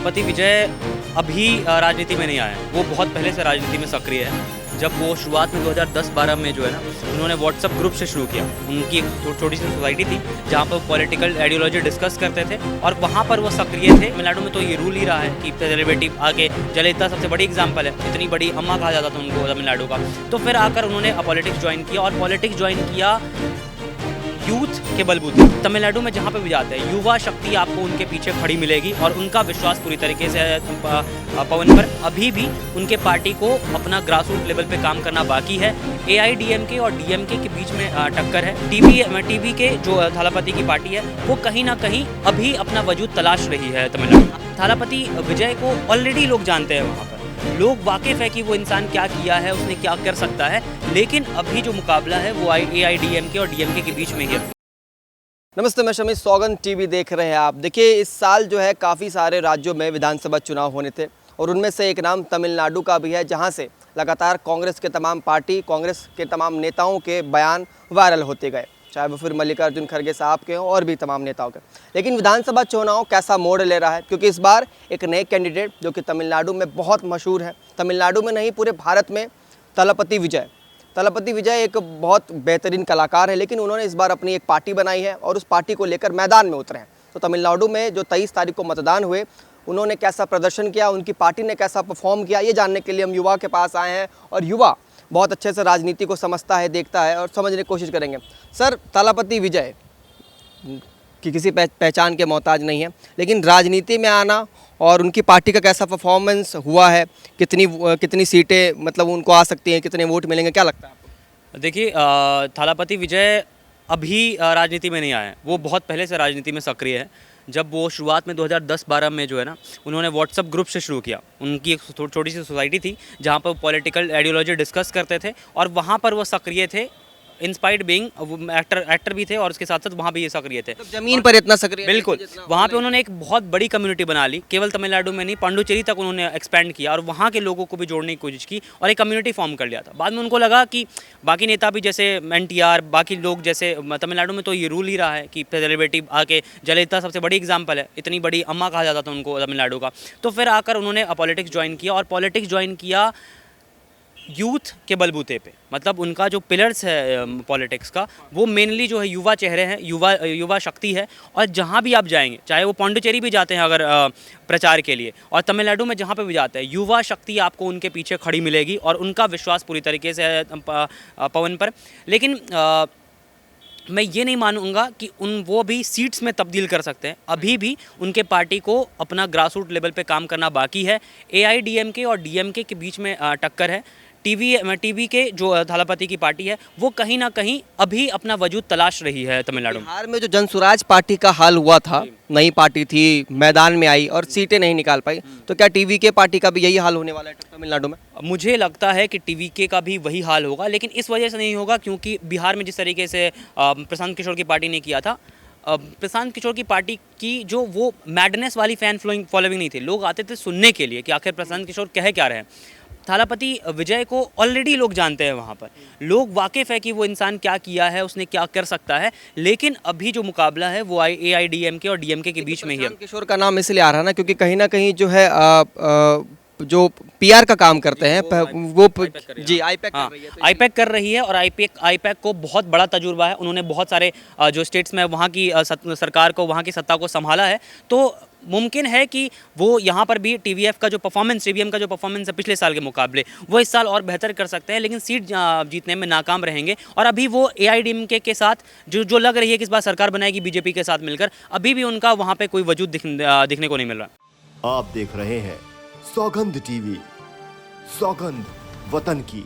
थालापति विजय अभी राजनीति में नहीं आए हैं, वो बहुत पहले से राजनीति में सक्रिय है। जब वो शुरुआत में 2010-12 में जो है ना, उन्होंने व्हाट्सएप ग्रुप से शुरू किया। उनकी एक छोटी सी सोसाइटी थी जहाँ पर पॉलिटिकल आइडियोलॉजी डिस्कस करते थे और वहाँ पर वो सक्रिय थे। तमिलनाडु में तो ये रूल ही रहा है कि सेलिब्रिटी आके, जयललिता सबसे बड़ी एग्जाम्पल है, इतनी बड़ी अम्मा कहा जाता था उनको तमिलनाडु का। तो फिर आकर उन्होंने पॉलिटिक्स ज्वाइन किया और पॉलिटिक्स ज्वाइन किया यूथ के बलबूते। तमिलनाडु में जहाँ पे भी जाते हैं, युवा शक्ति आपको उनके पीछे खड़ी मिलेगी और उनका विश्वास पूरी तरीके से पवन पर अभी भी उनके पार्टी को अपना ग्रास रूट लेवल पे काम करना बाकी है। AIDMK और DMK के बीच में टक्कर है। टीवी के जो थालापति की पार्टी है वो कहीं ना कहीं अभी अपना वजूद तलाश रही है तमिलनाडु। थालापति विजय को ऑलरेडी लोग जानते हैं, वहाँ पर लोग वाकिफ़ है कि वो इंसान क्या किया है, उसने क्या कर सकता है, लेकिन अभी जो मुकाबला है वो AIDMK और DMK के बीच में ही है। नमस्ते, मैं शमी, सौगंध टीवी देख रहे हैं आप। देखिए, इस साल जो है काफ़ी सारे राज्यों में विधानसभा चुनाव होने थे और उनमें से एक नाम तमिलनाडु का भी है, जहां से लगातार कांग्रेस के तमाम नेताओं के बयान वायरल होते गए, चाहे वो फिर मल्लिकार्जुन खड़गे साहब के हों और भी तमाम नेताओं के। लेकिन विधानसभा चुनाव कैसा मोड़ ले रहा है, क्योंकि इस बार एक नए कैंडिडेट जो कि तमिलनाडु में बहुत मशहूर है, तमिलनाडु में नहीं पूरे भारत में, थालापति विजय एक बहुत बेहतरीन कलाकार है, लेकिन उन्होंने इस बार अपनी एक पार्टी बनाई है और उस पार्टी को लेकर मैदान में उतरे हैं। तो तमिलनाडु में जो 23 तारीख को मतदान हुए, उन्होंने कैसा प्रदर्शन किया, उनकी पार्टी ने कैसा परफॉर्म किया, ये जानने के लिए हम युवा के पास आए हैं और युवा बहुत अच्छे से राजनीति को समझता है, देखता है और समझने की कोशिश करेंगे। सर, थालापति विजय कि किसी पहचान के मोहताज नहीं है, लेकिन राजनीति में आना और उनकी पार्टी का कैसा परफॉर्मेंस हुआ है, कितनी सीटें मतलब उनको आ सकती हैं, कितने वोट मिलेंगे, क्या लगता है आपको? देखिए, थालापति विजय अभी राजनीति में नहीं आए हैं, वो बहुत पहले से राजनीति में सक्रिय है। जब वो शुरुआत में 2010-12 में जो है ना, उन्होंने व्हाट्सएप ग्रुप से शुरू किया। उनकी एक छोटी सी सोसाइटी थी जहाँ पर पॉलिटिकल आइडियोलॉजी डिस्कस करते थे और वहाँ पर वो सक्रिय थे। इंस्पायर्ड बीइंग वो एक्टर भी थे और उसके साथ साथ वहाँ भी ये सक्रिय थे। तो जमीन पर इतना सक्रिय, बिल्कुल, वहाँ पे उन्होंने एक बहुत बड़ी कम्युनिटी बना ली। केवल तमिलनाडु में नहीं, पांडुचेरी तक उन्होंने एक्सपेंड किया और वहाँ के लोगों को भी जोड़ने की कोशिश की और एक कम्युनिटी फॉर्म कर लिया था। बाद में उनको लगा कि बाकी नेता भी, जैसे NTR, बाकी लोग, जैसे तमिलनाडु में तो ये रूल ही रहा है कि सेलिब्रिटी आके, जयललिता सबसे बड़ी एग्जाम्पल है, इतनी बड़ी अम्मा कहा जाता था उनको तमिलनाडु का। तो फिर आकर उन्होंने पॉलिटिक्स ज्वाइन किया और पॉलिटिक्स ज्वाइन किया यूथ के बलबूते पे। मतलब उनका जो पिलर्स है पॉलिटिक्स का, वो मेनली जो है युवा चेहरे हैं, युवा शक्ति है। और जहाँ भी आप जाएंगे, चाहे वो पांडुचेरी भी जाते हैं अगर प्रचार के लिए, और तमिलनाडु में जहाँ पे भी जाते हैं, युवा शक्ति आपको उनके पीछे खड़ी मिलेगी और उनका विश्वास पूरी तरीके से है पवन पर। लेकिन मैं ये नहीं मानूंगा कि वो भी सीट्स में तब्दील कर सकते हैं। अभी भी उनके पार्टी को अपना ग्रास रूट लेवल पे काम करना बाकी है। AIDMK और DMK के बीच में टक्कर है। टीवी के जो थालापति की पार्टी है वो कहीं ना कहीं अभी अपना वजूद तलाश रही है तमिलनाडु में। बिहार में जो जनसुराज पार्टी का हाल हुआ था, नई पार्टी थी, मैदान में आई और सीटें नहीं निकाल पाई, तो क्या TVK पार्टी का भी यही हाल होने वाला है तमिलनाडु में? मुझे लगता है कि TVK का भी वही हाल होगा, लेकिन इस वजह से नहीं होगा क्योंकि बिहार में जिस तरीके से प्रशांत किशोर की पार्टी ने किया था, प्रशांत किशोर की पार्टी की जो वो मैडनेस वाली फैन फॉलोइंग नहीं थी। लोग आते थे सुनने के लिए कि आखिर प्रशांत किशोर कह क्या रहे हैं। थालापति विजय को ऑलरेडी लोग जानते हैं, वहाँ पर लोग वाकिफ़ है कि वो इंसान क्या किया है, उसने क्या कर सकता है, लेकिन अभी जो मुकाबला है वो AIDMK और DMK के बीच में ही है। किशोर का नाम इसलिए आ रहा है ना, क्योंकि कहीं ना कहीं जो है जो PR का काम करते हैं वो जी आईपैक कर रही है और आईपैक को बहुत बड़ा तजुर्बा है। उन्होंने बहुत सारे जो स्टेट्स में वहाँ की सरकार को, वहाँ की सत्ता को संभाला है। तो मुमकिन है कि वो यहाँ पर भी TVM का जो परफॉर्मेंस है पिछले साल के मुकाबले, वो इस साल और बेहतर कर सकते हैं, लेकिन सीट जीतने में नाकाम रहेंगे। और अभी वो AIDMK के साथ जो लग रही है कि इस बार सरकार बनाएगी BJP के साथ मिलकर, अभी भी उनका वहाँ पे कोई वजूद दिखने को नहीं मिल रहा। आप देख रहे हैं सौगंध टीवी, सौगंध वतन की।